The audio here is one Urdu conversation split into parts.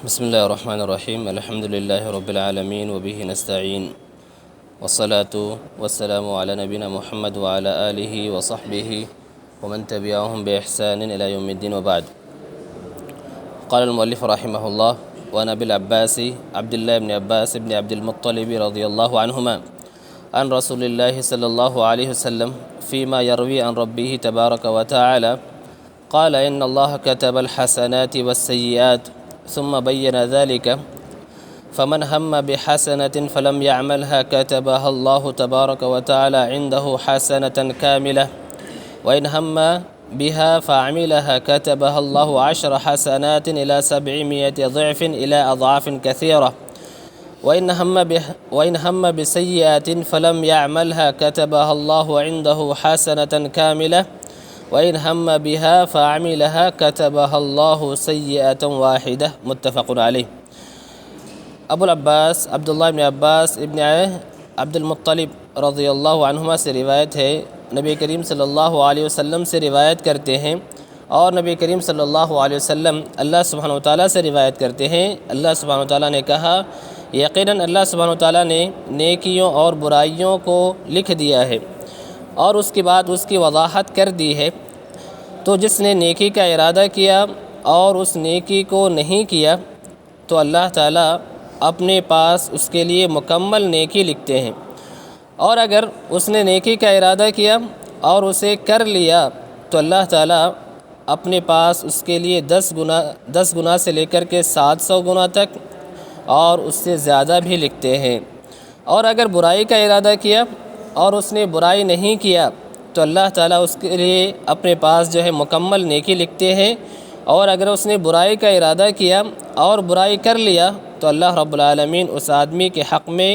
بسم الله الرحمن الرحيم الحمد لله رب العالمين وبه نستعين والصلاة والسلام على نبينا محمد وعلى آله وصحبه ومن تبعهم بإحسان إلى يوم الدين وبعد. قال المؤلف رحمه الله: وعن أبي العباس عبد الله بن عباس بن عبد المطلب رضي الله عنهما عن رسول الله صلى الله عليه وسلم فيما يروي عن ربه تبارك وتعالى قال: إن الله كتب الحسنات والسيئات ثم بين ذلك فمن هم بحسنة فلم يعملها كتبها الله تبارك وتعالى عنده حسنة كاملة، وإن هم بها فعملها كتبها الله 10 حسنات إلى 700 ضعف إلى أضعاف كثيرة، وإن هم بسيئة فلم يعملها كتبها الله عنده حسنة كاملة، وإن هم بها فعملها كتبها الله سيئة واحدة. متفق علیہ. ابو العباس عبداللہ بن عباس ابن عبد المطلب رضی اللہ عنہما سے روایت ہے، نبی کریم صلی اللہ علیہ وسلم سے روایت کرتے ہیں، اور نبی کریم صلی اللہ علیہ وسلم اللہ سبحانہ وتعالیٰ سے روایت کرتے ہیں. اللہ سبحانہ وتعالیٰ نے کہا: یقیناً اللہ سبحانہ وتعالیٰ نے نیکیوں اور برائیوں کو لکھ دیا ہے، اور اس کے بعد اس کی وضاحت کر دی ہے. تو جس نے نیکی کا ارادہ کیا اور اس نیکی کو نہیں کیا تو اللہ تعالیٰ اپنے پاس اس کے لیے مکمل نیکی لکھتے ہیں، اور اگر اس نے نیکی کا ارادہ کیا اور اسے کر لیا تو اللہ تعالیٰ اپنے پاس اس کے لیے 10 گنا سے لے کر کے 700 گنا تک اور اس سے زیادہ بھی لکھتے ہیں. اور اگر برائی کا ارادہ کیا اور اس نے برائی نہیں کیا تو اللہ تعالیٰ اس کے لیے اپنے پاس مکمل نیکی لکھتے ہیں، اور اگر اس نے برائی کا ارادہ کیا اور برائی کر لیا تو اللہ رب العالمین اس آدمی کے حق میں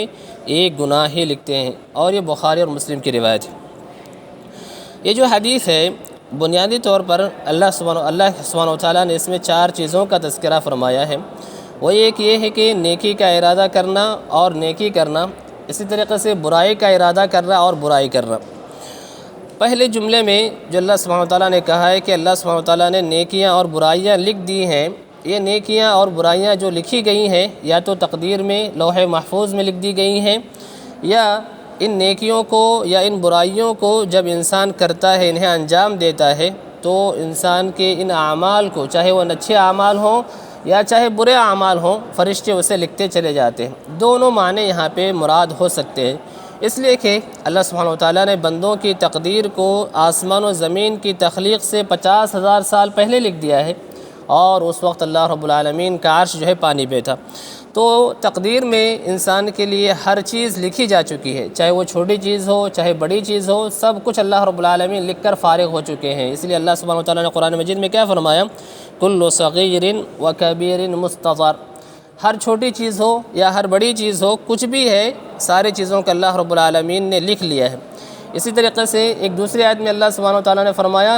1 گناہ ہی لکھتے ہیں. اور یہ بخاری اور مسلم کی روایت ہے. یہ جو حدیث ہے بنیادی طور پر اللہ سبحانہ وتعالیٰ نے اس میں 4 چیزوں کا تذکرہ فرمایا ہے. وہ ایک یہ ہے کہ نیکی کا ارادہ کرنا اور نیکی کرنا، اسی طریقے سے برائی کا ارادہ کرنا اور برائی کرنا. پہلے جملے میں جو اللہ سبحانہ وتعالیٰ نے کہا ہے کہ اللہ سبحانہ وتعالیٰ نے نیکیاں اور برائیاں لکھ دی ہیں، یہ نیکیاں اور برائیاں جو لکھی گئی ہیں یا تو تقدیر میں لوح محفوظ میں لکھ دی گئی ہیں، یا ان نیکیوں کو یا ان برائیوں کو جب انسان کرتا ہے، انہیں انجام دیتا ہے، تو انسان کے ان اعمال کو، چاہے وہ اچھے اعمال ہوں یا چاہے برے اعمال ہوں، فرشتے اسے لکھتے چلے جاتے ہیں. دونوں معنی یہاں پہ مراد ہو سکتے ہیں، اس لیے کہ اللہ سبحانہ وتعالیٰ نے بندوں کی تقدیر کو آسمان و زمین کی تخلیق سے 50,000 سال پہلے لکھ دیا ہے، اور اس وقت اللہ رب العالمین کا عرش پانی پہ تھا. تو تقدیر میں انسان کے لیے ہر چیز لکھی جا چکی ہے، چاہے وہ چھوٹی چیز ہو چاہے بڑی چیز ہو، سب کچھ اللہ رب العالمین لکھ کر فارغ ہو چکے ہیں. اس لیے اللہ سبحانہ وتعالیٰ نے قرآن مجید میں کیا فرمایا؟ کل صغیر و کبیر مستطر. ہر چھوٹی چیز ہو یا ہر بڑی چیز ہو، کچھ بھی ہے، ساری چیزوں کا اللہ رب العالمین نے لکھ لیا ہے. اسی طریقے سے ایک دوسری آیت میں اللہ سبحانہ وتعالیٰ نے فرمایا: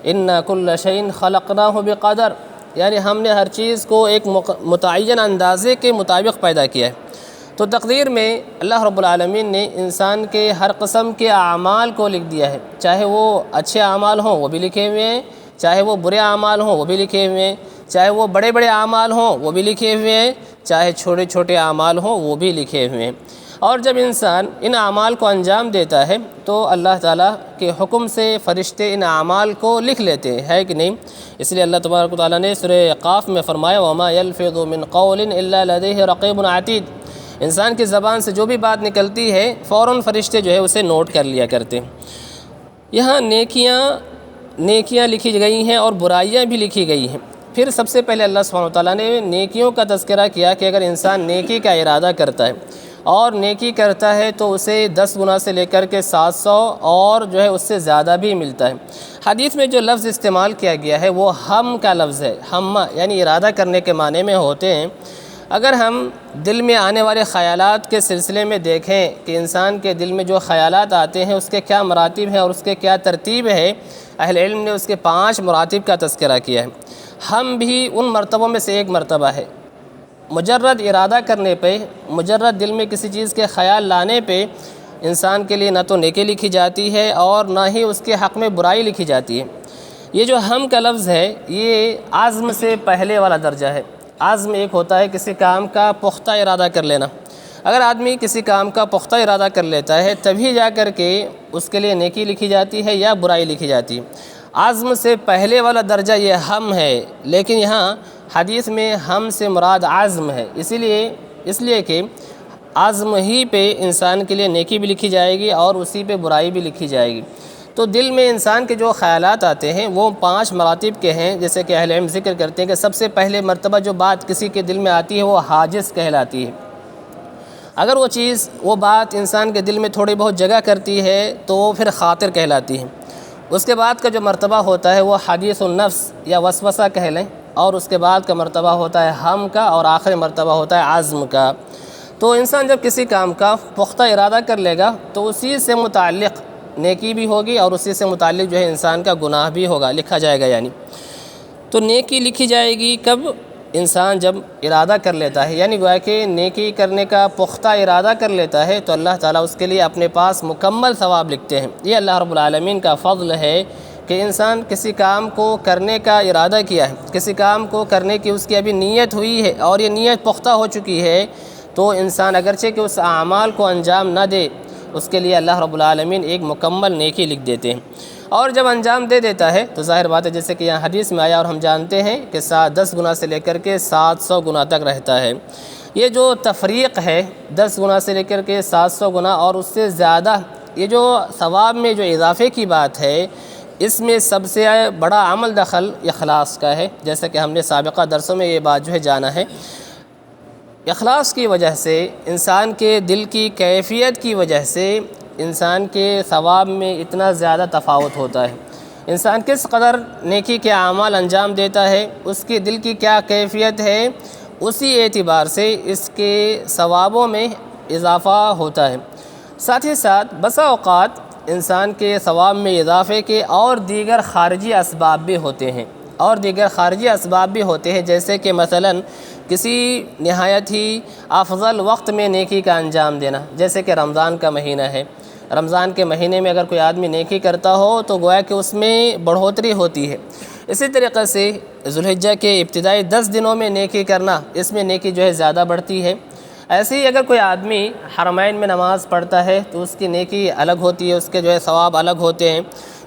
اِنَّا كُلَّ شَيْءٍ خَلَقْنَاهُ بِقَدَرٍ. یعنی ہم نے ہر چیز کو ایک متعین اندازے کے مطابق پیدا کیا ہے. تو تقدیر میں اللہ رب العالمین نے انسان کے ہر قسم کے اعمال کو لکھ دیا ہے، چاہے وہ اچھے اعمال ہوں وہ بھی لکھے ہوئے ہیں، چاہے وہ برے اعمال ہوں وہ بھی لکھے ہوئے ہیں، چاہے وہ بڑے بڑے اعمال ہوں وہ بھی لکھے ہوئے ہیں، چاہے چھوٹے چھوٹے اعمال ہوں وہ بھی لکھے ہوئے ہیں. اور جب انسان ان اعمال کو انجام دیتا ہے تو اللہ تعالیٰ کے حکم سے فرشتے ان اعمال کو لکھ لیتے ہیں، ہے کہ نہیں؟ اس لیے اللہ تبارک و تعالیٰ نے سورہ قاف میں فرمایا: وَمَا يَلْفِظُ مِنْ قَوْلٍ إِلَّا لَدَيْهِ رَقِيبٌ عَتِيدٌ. انسان کی زبان سے جو بھی بات نکلتی ہے فوراً فرشتے اسے نوٹ کر لیا کرتے ہیں. یہاں نیکیاں لکھی گئی ہیں اور برائیاں بھی لکھی گئی ہیں. پھر سب سے پہلے اللہ سبحانہ وتعالیٰ نے نیکیوں کا تذکرہ کیا کہ اگر انسان نیکی کا ارادہ کرتا ہے اور نیکی کرتا ہے تو اسے 10 گنا سے لے کر کے 700 اور اس سے زیادہ بھی ملتا ہے. حدیث میں جو لفظ استعمال کیا گیا ہے وہ ہم کا لفظ ہے. ہم یعنی ارادہ کرنے کے معنی میں ہوتے ہیں. اگر ہم دل میں آنے والے خیالات کے سلسلے میں دیکھیں کہ انسان کے دل میں جو خیالات آتے ہیں اس کے کیا مراتب ہیں اور اس کے کیا ترتیب ہے، اہل علم نے اس کے 5 مراتب کا تذکرہ کیا ہے. ہم بھی ان مرتبوں میں سے ایک مرتبہ ہے. مجرد ارادہ کرنے پہ، مجرد دل میں کسی چیز کے خیال لانے پہ انسان کے لیے نہ تو نیکی لکھی جاتی ہے اور نہ ہی اس کے حق میں برائی لکھی جاتی ہے. یہ جو ہم کا لفظ ہے یہ عزم سے پہلے والا درجہ ہے. عزم ایک ہوتا ہے کسی کام کا پختہ ارادہ کر لینا۔ اگر آدمی کسی کام کا پختہ ارادہ کر لیتا ہے تبھی جا کر کے اس کے لیے نیکی لکھی جاتی ہے یا برائی لکھی جاتی ہے۔ عزم سے پہلے والا درجہ یہ ہم ہے، لیکن یہاں حدیث میں ہم سے مراد عزم ہے، اس لیے کہ عزم ہی پہ انسان کے لیے نیکی بھی لکھی جائے گی اور اسی پہ برائی بھی لکھی جائے گی۔ تو دل میں انسان کے جو خیالات آتے ہیں وہ 5 مراتب کے ہیں، جیسے کہ اہل علم ذکر کرتے ہیں کہ سب سے پہلے مرتبہ جو بات کسی کے دل میں آتی ہے وہ حاجز کہلاتی ہے۔ اگر وہ بات انسان کے دل میں تھوڑی بہت جگہ کرتی ہے تو وہ پھر خاطر کہلاتی ہے۔ اس کے بعد کا جو مرتبہ ہوتا ہے وہ حدیث النفس یا وسوسہ کہہ لیں، اور اس کے بعد کا مرتبہ ہوتا ہے ہم کا، اور آخری مرتبہ ہوتا ہے عزم کا۔ تو انسان جب کسی کام کا پختہ ارادہ کر لے گا تو اسی سے متعلق نیکی بھی ہوگی اور اسی سے متعلق جو ہے انسان کا گناہ بھی ہوگا، لکھا جائے گا یعنی۔ تو نیکی لکھی جائے گی کب؟ انسان جب ارادہ کر لیتا ہے، یعنی گویا کہ نیکی کرنے کا پختہ ارادہ کر لیتا ہے تو اللہ تعالیٰ اس کے لیے اپنے پاس مکمل ثواب لکھتے ہیں۔ یہ اللہ رب العالمین کا فضل ہے کہ انسان کسی کام کو کرنے کا ارادہ کیا ہے، کسی کام کو کرنے کی اس کی ابھی نیت ہوئی ہے اور یہ نیت پختہ ہو چکی ہے، تو انسان اگرچہ کہ اس اعمال کو انجام نہ دے، اس کے لیے اللہ رب العالمین ایک مکمل نیکی لکھ دیتے ہیں۔ اور جب انجام دے دیتا ہے تو ظاہر بات ہے جیسے کہ یہاں حدیث میں آیا اور ہم جانتے ہیں کہ 10 گنا سے لے کر کے 700 گنا تک رہتا ہے۔ یہ جو تفریق ہے 10 گنا سے لے کر کے 700 گنا اور اس سے زیادہ، یہ جو ثواب میں جو اضافے کی بات ہے، اس میں سب سے بڑا عمل دخل اخلاص کا ہے، جیسے کہ ہم نے سابقہ درسوں میں یہ بات جو ہے جانا ہے۔ اخلاص کی وجہ سے، انسان کے دل کی کیفیت کی وجہ سے انسان کے ثواب میں اتنا زیادہ تفاوت ہوتا ہے۔ انسان کس قدر نیکی کے اعمال انجام دیتا ہے، اس کی دل کی کیا کیفیت ہے، اسی اعتبار سے اس کے ثوابوں میں اضافہ ہوتا ہے۔ ساتھ ہی ساتھ بسا اوقات انسان کے ثواب میں اضافے کے اور دیگر خارجی اسباب بھی ہوتے ہیں، جیسے کہ مثلاً کسی نہایت ہی افضل وقت میں نیکی کا انجام دینا، جیسے کہ رمضان کا مہینہ ہے۔ رمضان کے مہینے میں اگر کوئی آدمی نیکی کرتا ہو تو گویا کہ اس میں بڑھوتری ہوتی ہے۔ اسی طریقے سے ذوالحجہ کے ابتدائی 10 دنوں میں نیکی کرنا، اس میں نیکی جو ہے زیادہ بڑھتی ہے۔ ایسے ہی اگر کوئی آدمی حرمین میں نماز پڑھتا ہے تو اس کی نیکی الگ ہوتی ہے، اس کے جو ہے ثواب الگ ہوتے ہیں۔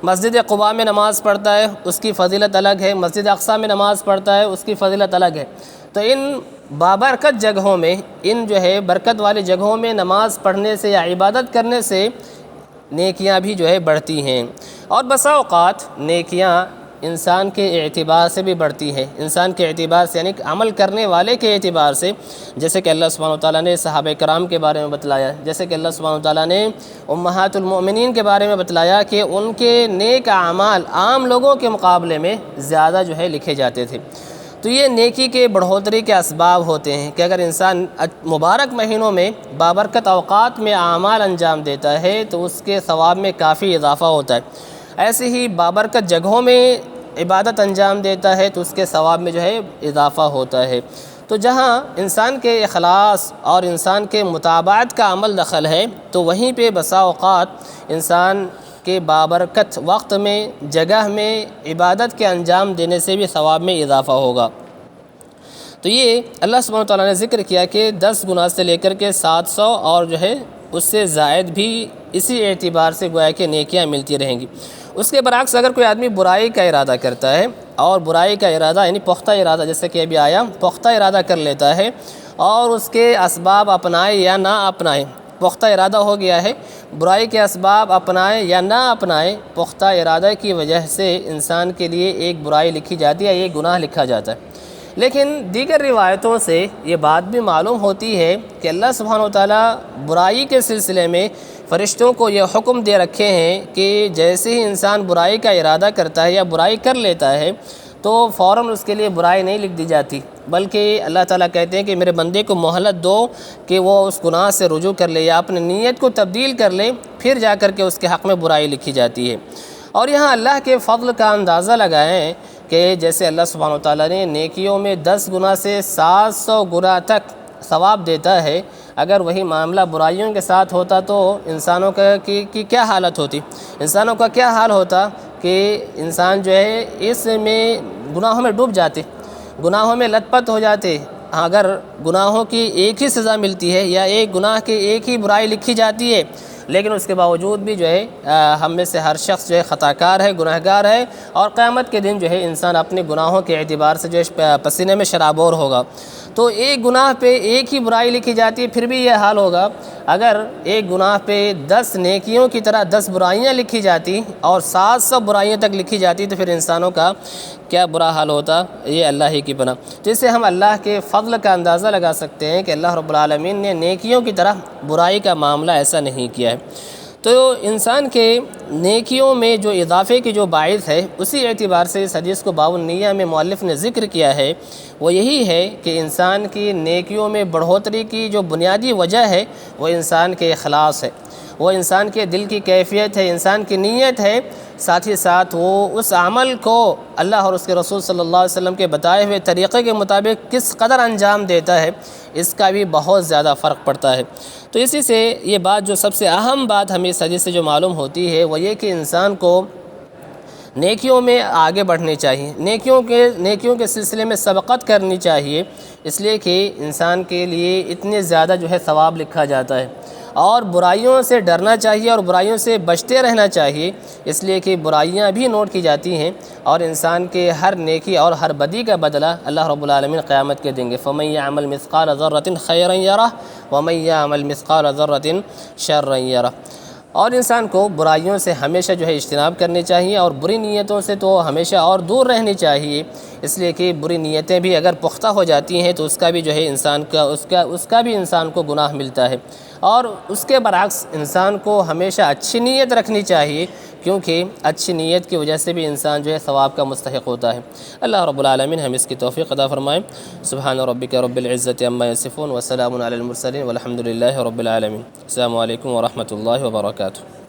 مسجد قباء میں نماز پڑھتا ہے، اس کی فضیلت الگ ہے۔ مسجد اقصیٰ میں نماز پڑھتا ہے، اس کی فضیلت الگ ہے۔ تو ان بابرکت جگہوں میں، ان جو ہے برکت والی جگہوں میں نماز پڑھنے سے یا عبادت کرنے سے نیکیاں بھی جو ہے بڑھتی ہیں، اور بسا اوقات نیکیاں انسان کے اعتبار سے بھی بڑھتی ہیں، انسان کے اعتبار سے یعنی عمل کرنے والے کے اعتبار سے، جیسے کہ اللہ سبحانہ وتعالیٰ نے صحابہ کرام کے بارے میں بتلایا، جیسے کہ اللہ سبحانہ وتعالیٰ نے امہات المؤمنین کے بارے میں بتلایا کہ ان کے نیک اعمال عام لوگوں کے مقابلے میں زیادہ جو ہے لکھے جاتے تھے۔ تو یہ نیکی کے بڑھوتری کے اسباب ہوتے ہیں کہ اگر انسان مبارک مہینوں میں بابرکت اوقات میں اعمال انجام دیتا ہے تو اس کے ثواب میں کافی اضافہ ہوتا ہے۔ ایسے ہی بابرکت جگہوں میں عبادت انجام دیتا ہے تو اس کے ثواب میں جو ہے اضافہ ہوتا ہے۔ تو جہاں انسان کے اخلاص اور انسان کے مطابعت کا عمل دخل ہے تو وہیں پہ بسا اوقات انسان کے بابرکت وقت میں، جگہ میں عبادت کے انجام دینے سے بھی ثواب میں اضافہ ہوگا۔ تو یہ اللہ سبحانہ وتعالیٰ نے ذکر کیا کہ 10 گنا سے لے کر کے 700 اور جو ہے اس سے زائد بھی اسی اعتبار سے گویا کہ نیکیاں ملتی رہیں گی۔ اس کے برعکس اگر کوئی آدمی برائی کا ارادہ کرتا ہے، اور برائی کا ارادہ یعنی پختہ ارادہ، جیسے کہ ابھی آیا، پختہ ارادہ کر لیتا ہے اور اس کے اسباب اپنائے یا نہ اپنائے، پختہ ارادہ ہو گیا ہے، برائی کے اسباب اپنائے یا نہ اپنائے، پختہ ارادہ کی وجہ سے انسان کے لیے ایک برائی لکھی جاتی ہے، ایک گناہ لکھا جاتا ہے۔ لیکن دیگر روایتوں سے یہ بات بھی معلوم ہوتی ہے کہ اللہ سبحانہ وتعالیٰ برائی کے سلسلے میں فرشتوں کو یہ حکم دے رکھے ہیں کہ جیسے ہی انسان برائی کا ارادہ کرتا ہے یا برائی کر لیتا ہے تو فوراً اس کے لیے برائی نہیں لکھ دی جاتی، بلکہ اللہ تعالیٰ کہتے ہیں کہ میرے بندے کو مہلت دو کہ وہ اس گناہ سے رجوع کر لے یا اپنی نیت کو تبدیل کر لے، پھر جا کر کے اس کے حق میں برائی لکھی جاتی ہے۔ اور یہاں اللہ کے فضل کا اندازہ لگائیں کہ جیسے اللہ سبحانہ وتعالیٰ نے نیکیوں میں 10 گنا سے 700 گنا تک ثواب دیتا ہے، اگر وہی معاملہ برائیوں کے ساتھ ہوتا تو انسانوں کی کیا حالت ہوتی، انسانوں کا کیا حال ہوتا کہ انسان جو ہے اس میں گناہوں میں ڈوب جاتے۔ گناہوں میں لت پت ہو جاتے، اگر گناہوں کی ایک ہی سزا ملتی ہے یا ایک گناہ کی ایک ہی برائی لکھی جاتی ہے، لیکن اس کے باوجود بھی جو ہے ہم میں سے ہر شخص جو ہے خطا کار ہے، گناہ گار ہے، اور قیامت کے دن جو ہے انسان اپنے گناہوں کے اعتبار سے جو ہے پسینے میں شرابور ہوگا۔ تو ایک گناہ پہ ایک ہی برائی لکھی جاتی ہے، پھر بھی یہ حال ہوگا اگر ایک گناہ پہ 10 نیکیوں کی طرح 10 برائیاں لکھی جاتی اور 700 برائیاں تک لکھی جاتی تو پھر انسانوں کا کیا برا حال ہوتا، یہ اللہ ہی کی پناہ۔ تو اس سے ہم اللہ کے فضل کا اندازہ لگا سکتے ہیں کہ اللہ رب العالمین نے نیکیوں کی طرح برائی کا معاملہ ایسا نہیں کیا ہے۔ تو انسان کے نیکیوں میں جو اضافے کی جو باعث ہے، اسی اعتبار سے اس حدیث کو باب النیہ میں مؤلف نے ذکر کیا ہے، وہ یہی ہے کہ انسان کی نیکیوں میں بڑھوتری کی جو بنیادی وجہ ہے وہ انسان کے اخلاص ہے، وہ انسان کے دل کی کیفیت ہے، انسان کی نیت ہے، ساتھ ہی ساتھ وہ اس عمل کو اللہ اور اس کے رسول صلی اللہ علیہ وسلم کے بتائے ہوئے طریقے کے مطابق کس قدر انجام دیتا ہے، اس کا بھی بہت زیادہ فرق پڑتا ہے۔ تو اسی سے یہ بات جو سب سے اہم بات ہمیں اس حدیث سے جو معلوم ہوتی ہے وہ یہ کہ انسان کو نیکیوں میں آگے بڑھنے چاہیے، نیکیوں کے سلسلے میں سبقت کرنی چاہیے، اس لیے کہ انسان کے لیے اتنے زیادہ جو ہے ثواب لکھا جاتا ہے، اور برائیوں سے ڈرنا چاہیے اور برائیوں سے بچتے رہنا چاہیے، اس لیے کہ برائیاں بھی نوٹ کی جاتی ہیں، اور انسان کے ہر نیکی اور ہر بدی کا بدلہ اللہ رب العالمین قیامت کے دیں گے۔ فَمَن يَعْمَلْ مِثْقَالَ ذَرَّةٍ خَيْرًا يَرَهُ وَمَن يَعْمَلْ مِثْقَالَ ذَرَّةٍ شَرًّا يَرَهُ۔ اور انسان کو برائیوں سے ہمیشہ جو ہے اجتناب کرنی چاہیے، اور بری نیتوں سے تو ہمیشہ اور دور رہنی چاہیے، اس لیے کہ بری نیتیں بھی اگر پختہ ہو جاتی ہیں تو اس کا بھی جو ہے انسان کا اس کا بھی انسان کو گناہ ملتا ہے، اور اس کے برعکس انسان کو ہمیشہ اچھی نیت رکھنی چاہیے، کیونکہ اچھی نیت کی وجہ سے بھی انسان جو ہے ثواب کا مستحق ہوتا ہے۔ اللہ رب العالمین ہم اس کی توفیق عطا فرمائے۔ سبحان ربک رب العزت عما یصفون وسلام علی المرسلین والحمد للہ رب العالمین۔ السلام علیکم ورحمۃ اللہ وبرکاتہ۔